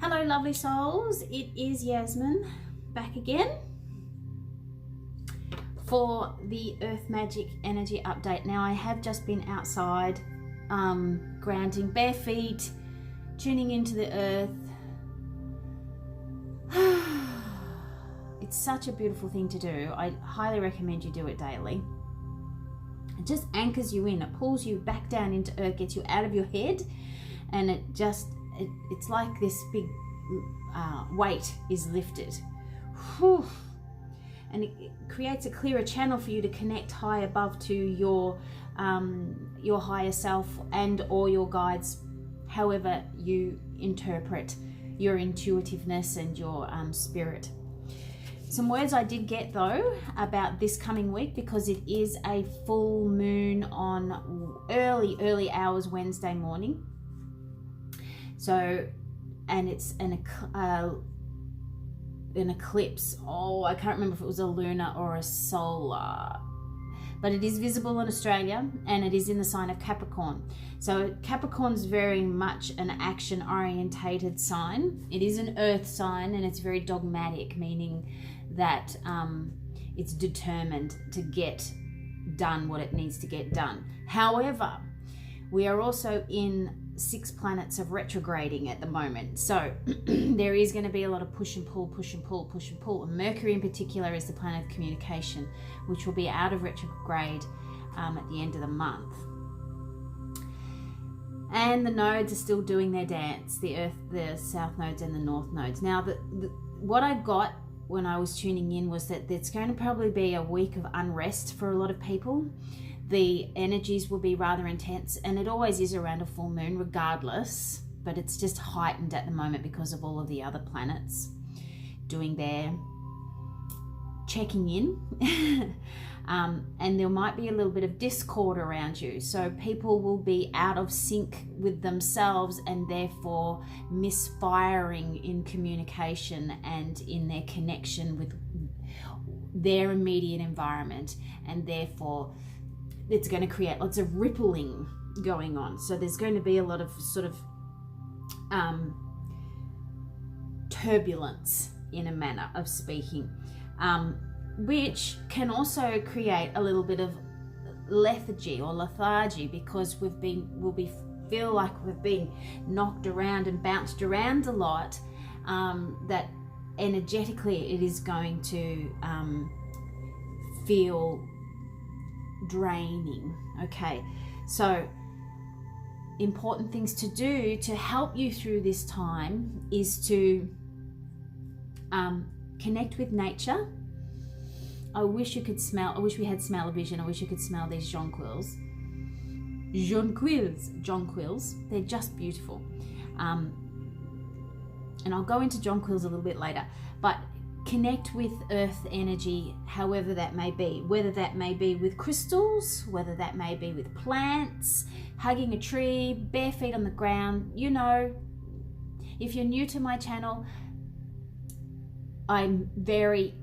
Hello lovely souls, it is Yasmin back again for the Earth Magic Energy Update. Now I have just been outside grounding bare feet, tuning into the earth. It's such a beautiful thing to do. I highly recommend you do it daily. It just anchors you in, it pulls you back down into earth, gets you out of your head, and it's like this big weight is lifted. Whew. And it creates a clearer channel for you to connect high above to your higher self and or your guides, however you interpret your intuitiveness and your spirit. Some words I did get though about this coming week, because it is a full moon on early hours Wednesday morning. So, and it's an eclipse. Oh, I can't remember if it was a lunar or a solar, but it is visible in Australia and it is in the sign of Capricorn. So Capricorn's very much an action orientated sign. It is an earth sign and it's very dogmatic, meaning that it's determined to get done what it needs to get done. However, we are also in 6 planets of retrograding at the moment, so there is going to be a lot of push and pull, push and pull, push and pull. And Mercury in particular is the planet of communication, which will be out of retrograde at the end of the month. And the nodes are still doing their dance, the south nodes and the north nodes. Now what I got when I was tuning in was that it's going to probably be a week of unrest for a lot of people. The energies will be rather intense, and it always is around a full moon regardless, but it's just heightened at the moment because of all of the other planets doing their checking in. And there might be a little bit of discord around you, so people will be out of sync with themselves and therefore misfiring in communication and in their connection with their immediate environment, and therefore it's going to create lots of rippling going on. So there's going to be a lot of sort of turbulence in a manner of speaking, which can also create a little bit of lethargy, because feel like we've been knocked around and bounced around a lot, that energetically it is going to feel draining. Okay, so important things to do to help you through this time is to connect with nature. I wish we had smell-o-vision. I wish you could smell these jonquils. They're just beautiful. And I'll go into jonquils a little bit later, but connect with earth energy, however that may be, whether that may be with crystals, whether that may be with plants, hugging a tree, bare feet on the ground. You know, if you're new to my channel, I'm very,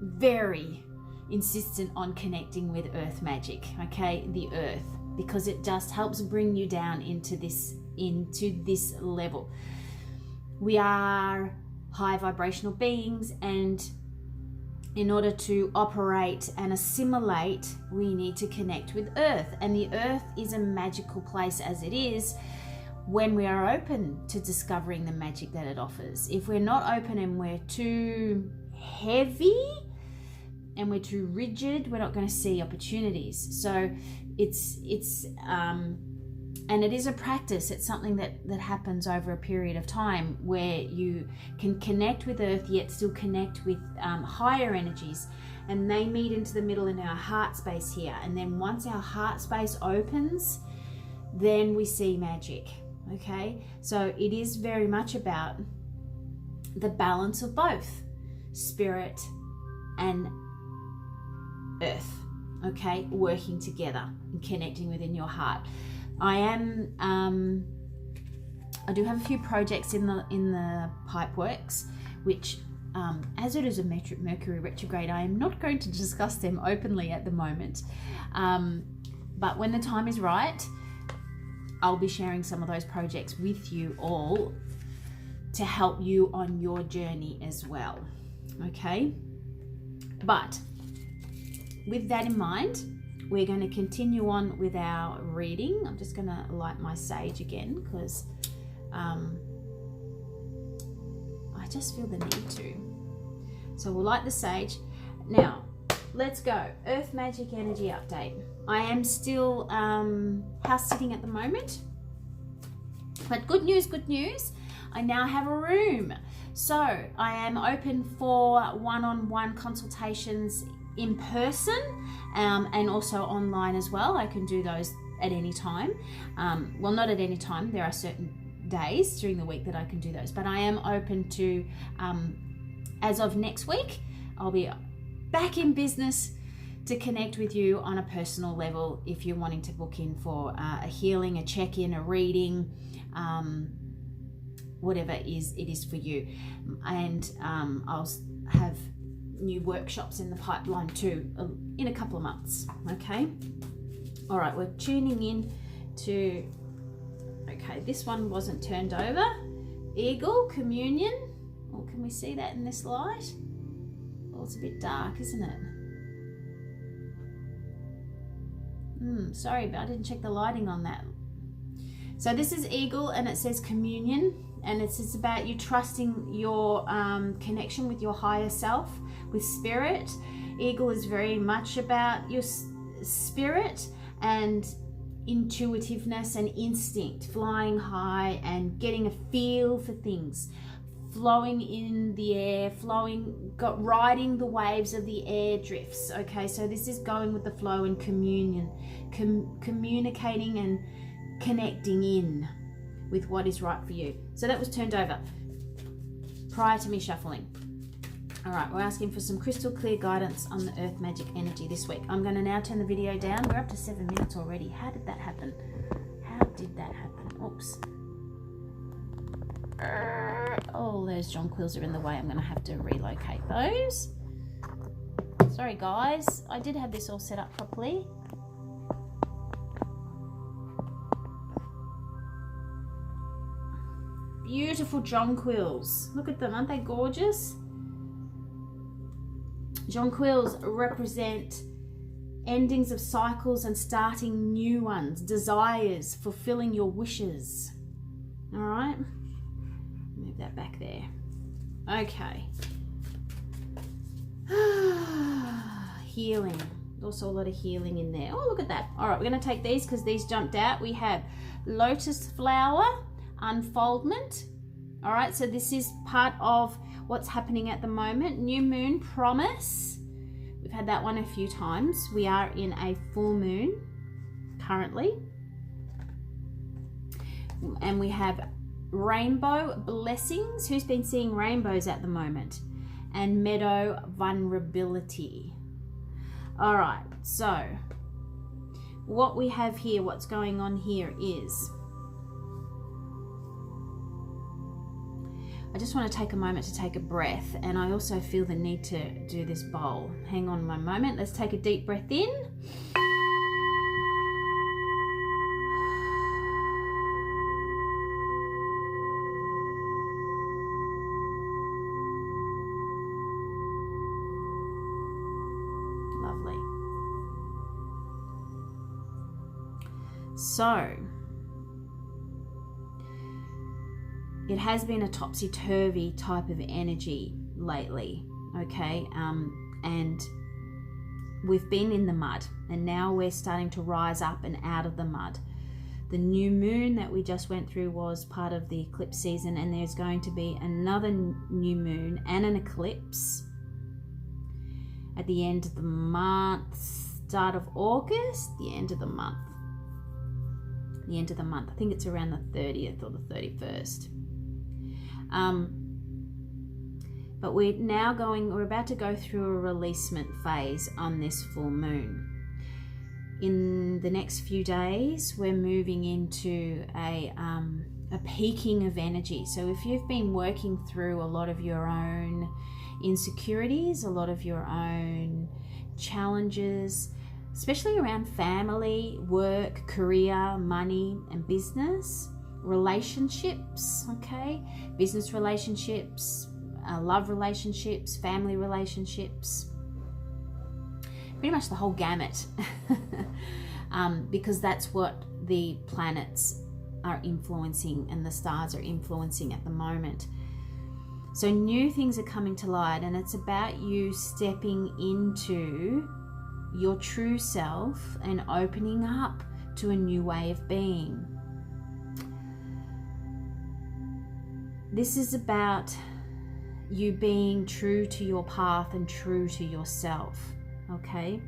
very insistent on connecting with earth magic, okay, the earth, because it just helps bring you down into this level. We are high vibrational beings, and in order to operate and assimilate, we need to connect with earth, and the earth is a magical place as it is when we are open to discovering the magic that it offers. If we're not open and we're too heavy and we're too rigid, we're not going to see opportunities. So and it is a practice. It's something that happens over a period of time where you can connect with earth yet still connect with higher energies, and they meet into the middle in our heart space here. And then once our heart space opens, then we see magic. Okay, so it is very much about the balance of both spirit and earth, okay, working together and connecting within your heart. I do have a few projects in the pipe works, which as it is a Mercury retrograde, I am not going to discuss them openly at the moment, but when the time is right, I'll be sharing some of those projects with you all to help you on your journey as well. Okay, but with that in mind, we're going to continue on with our reading. I'm just going to light my sage again because I just feel the need to. So we'll light the sage. Now, let's go. Earth Magic Energy Update. I am still house sitting at the moment. But good news, I now have a room. So I am open for one-on-one consultations in person and also online as well. I can do those at any time. Well, not at any time. There are certain days during the week that I can do those. But I am open to, as of next week, I'll be back in business to connect with you on a personal level if you're wanting to book in for a healing, a check-in, a reading, whatever it is for you. And I'll have new workshops in the pipeline too in a couple of months. Okay, all right, we're tuning in to, okay, this one wasn't turned over. Eagle, communion. Oh, can we see that in this light? Oh, it's a bit dark, isn't it? Sorry, but I didn't check the lighting on that. So this is Eagle, and it says communion, and it's about you trusting your connection with your higher self, with spirit. Eagle is very much about your spirit and intuitiveness and instinct, flying high and getting a feel for things, flowing in the air, riding the waves of the air drifts. Okay, so this is going with the flow and communion, communicating and connecting in with what is right for you. So that was turned over prior to me shuffling. All right, we're asking for some crystal clear guidance on the Earth Magic Energy this week. I'm going to now turn the video down. We're up to 7 minutes already. How did that happen? Oops. Oh, those jonquils are in the way. I'm going to have to relocate those. Sorry, guys. I did have this all set up properly. Beautiful jonquils. Look at them. Aren't they gorgeous? Jonquils represent endings of cycles and starting new ones, desires, fulfilling your wishes. All right. Move that back there. Okay. Healing. Also a lot of healing in there. Oh, look at that. All right, we're going to take these because these jumped out. We have lotus flower unfoldment. All right, so this is part of what's happening at the moment. New moon promise. We've had that one a few times. We are in a full moon currently. And we have rainbow blessings. Who's been seeing rainbows at the moment? And meadow vulnerability. All right, so what we have here, what's going on here is, I just want to take a moment to take a breath, and I also feel the need to do this bowl. Hang on one moment. Let's take a deep breath in. Lovely. So, it has been a topsy-turvy type of energy lately, okay? And we've been in the mud, and now we're starting to rise up and out of the mud. The new moon that we just went through was part of the eclipse season, and there's going to be another new moon and an eclipse at the end of the month, start of August, the end of the month. I think it's around the 30th or the 31st. But we're about to go through a releasement phase on this full moon. In the next few days, we're moving into a peaking of energy. So if you've been working through a lot of your own insecurities, a lot of your own challenges, especially around family, work, career, money, and business, relationships, okay? Business relationships, love relationships, family relationships, pretty much the whole gamut. Because that's what the planets are influencing and the stars are influencing at the moment. So new things are coming to light, and it's about you stepping into your true self and opening up to a new way of being. This is about you being true to your path and true to yourself, okay?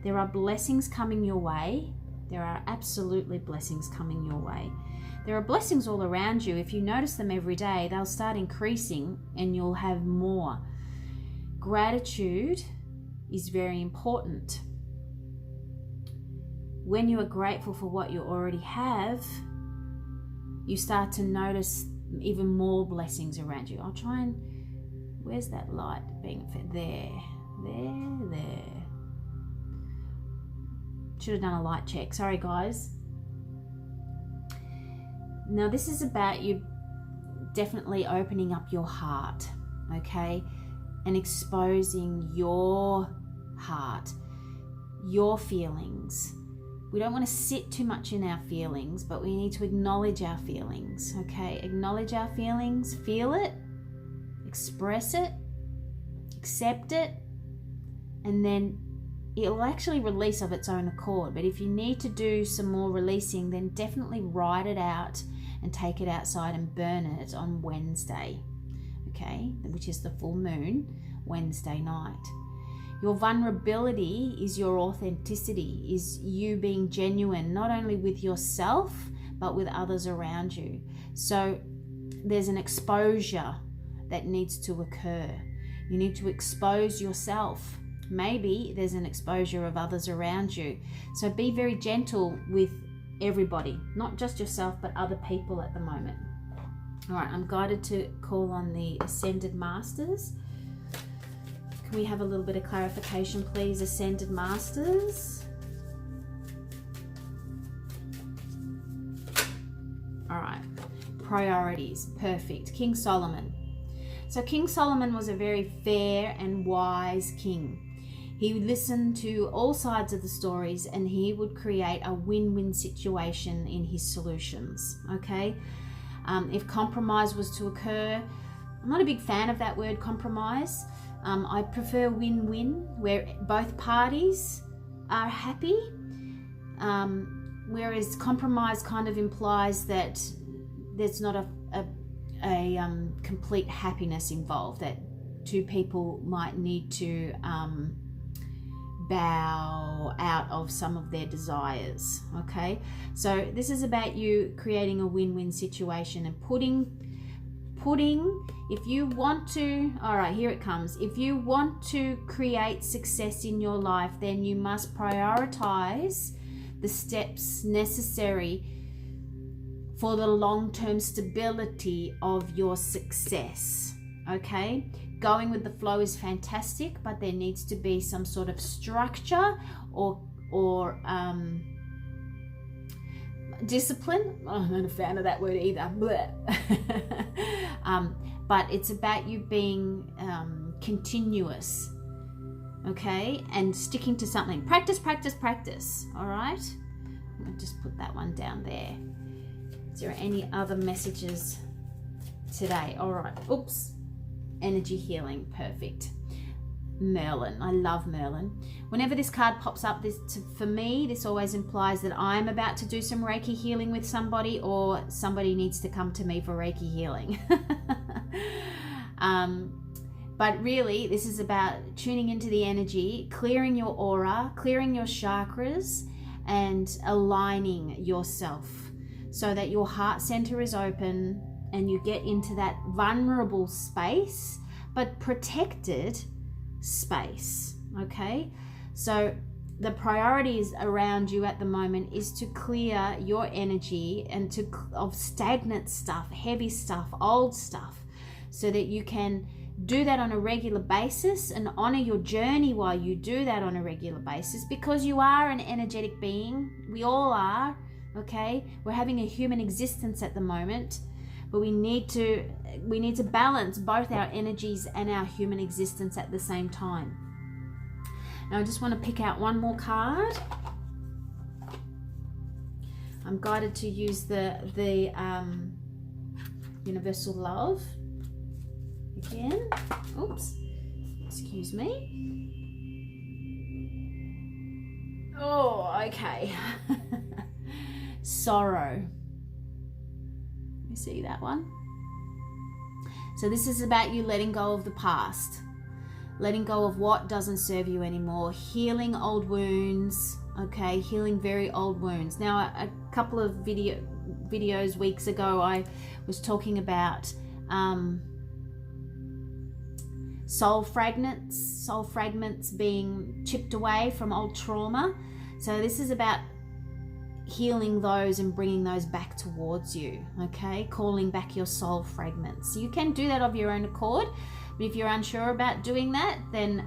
There are blessings coming your way. There are absolutely blessings coming your way. There are blessings all around you. If you notice them every day, they'll start increasing and you'll have more. Gratitude is very important. When you are grateful for what you already have, you start to notice even more blessings around you. I'll try and, where's that light being fit? There. Should have done a light check. Sorry, guys. Now, this is about you definitely opening up your heart, okay? And exposing your heart, your feelings. We don't want to sit too much in our feelings, but we need to acknowledge our feelings, okay? Acknowledge our feelings, feel it, express it, accept it, and then it'll actually release of its own accord. But if you need to do some more releasing, then definitely write it out and take it outside and burn it on Wednesday, okay? Which is the full moon, Wednesday night. Your vulnerability is your authenticity, is you being genuine, not only with yourself, but with others around you. So there's an exposure that needs to occur. You need to expose yourself. Maybe there's an exposure of others around you. So be very gentle with everybody, not just yourself, but other people at the moment. All right, I'm guided to call on the Ascended Masters. Can we have a little bit of clarification, please, Ascended Masters? All right, priorities, perfect. King Solomon. So King Solomon was a very fair and wise king. He listened to all sides of the stories and he would create a win-win situation in his solutions, okay? If compromise was to occur, I'm not a big fan of that word compromise. I prefer win-win, where both parties are happy, whereas compromise kind of implies that there's not a complete happiness involved, that two people might need to bow out of some of their desires, okay? So this is about you creating a win-win situation and putting, if you want to, all right, here it comes. If you want to create success in your life, then you must prioritize the steps necessary for the long-term stability of your success, okay? Going with the flow is fantastic, but there needs to be some sort of structure or discipline. Oh, I'm not a fan of that word either. But it's about you being continuous, okay, and sticking to something. Practice. All right, I'll just put that one down there. Is there any other messages today? All right. Oops. Energy healing. Perfect. Merlin. I love Merlin. Whenever this card pops up, for me, this always implies that I'm about to do some Reiki healing with somebody, or somebody needs to come to me for Reiki healing. But really, this is about tuning into the energy, clearing your aura, clearing your chakras, and aligning yourself so that your heart center is open and you get into that vulnerable space, but protected space, okay? So the priorities around you at the moment is to clear your energy and of stagnant stuff, heavy stuff, old stuff, so that you can do that on a regular basis and honor your journey while you do that on a regular basis, because you are an energetic being. We all are, okay? We're having a human existence at the moment, but we need to balance both our energies and our human existence at the same time. Now I just want to pick out one more card. I'm guided to use the Universal Love again. Oops, excuse me. Oh, okay. Sorrow. You see that one? So this is about you letting go of the past, letting go of what doesn't serve you anymore, healing old wounds, okay, healing very old wounds. Now, a couple of videos weeks ago, I was talking about soul fragments being chipped away from old trauma. So this is about healing those and bringing those back towards you, okay? Calling back your soul fragments. You can do that of your own accord, but if you're unsure about doing that, then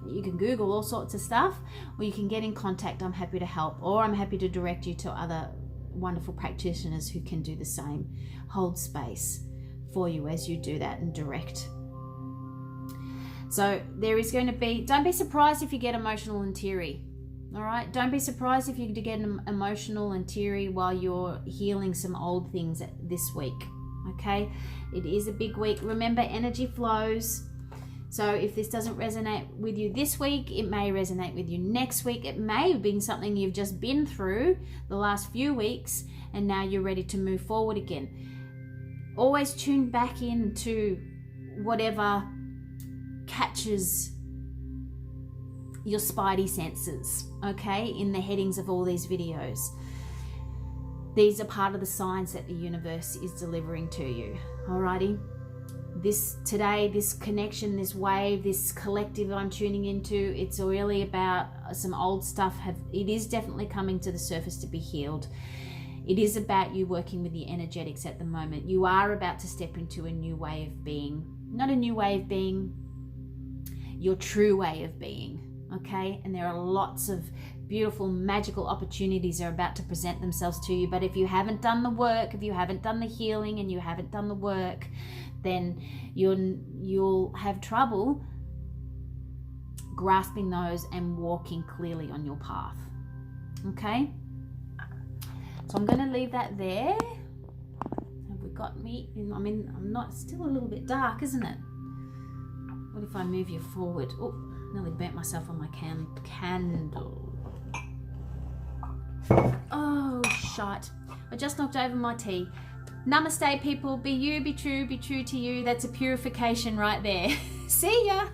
you can Google all sorts of stuff, or you can get in contact. I'm happy to help, or I'm happy to direct you to other wonderful practitioners who can do the same. Hold space for you as you do that and direct. So there is going to be, don't be surprised if you get emotional and teary. All right, don't be surprised if you get emotional and teary while you're healing some old things this week. Okay, it is a big week. Remember, energy flows. So if this doesn't resonate with you this week, it may resonate with you next week. It may have been something you've just been through the last few weeks, and now you're ready to move forward again. Always tune back into whatever catches your spidey senses, okay, in the headings of all these videos. These are part of the signs that the universe is delivering to you. Alrighty, this connection, this wave, this collective I'm tuning into, it's really about some old stuff. It is definitely coming to the surface to be healed. It is about you working with the energetics at the moment. You are about to step into a new way of being. Not a new way of being, your true way of being. Okay, and there are lots of beautiful magical opportunities are about to present themselves to you, but if you haven't done the work, if you haven't done the healing and you haven't done the work, then you'll have trouble grasping those and walking clearly on your path. Okay, so I'm going to leave that there. Have we got me in? I mean, I'm not, still a little bit dark, isn't it? What if I move you forward? Oh, nearly burnt myself on my candle. Oh, shite. I just knocked over my tea. Namaste, people. Be you, be true to you. That's a purification right there. See ya.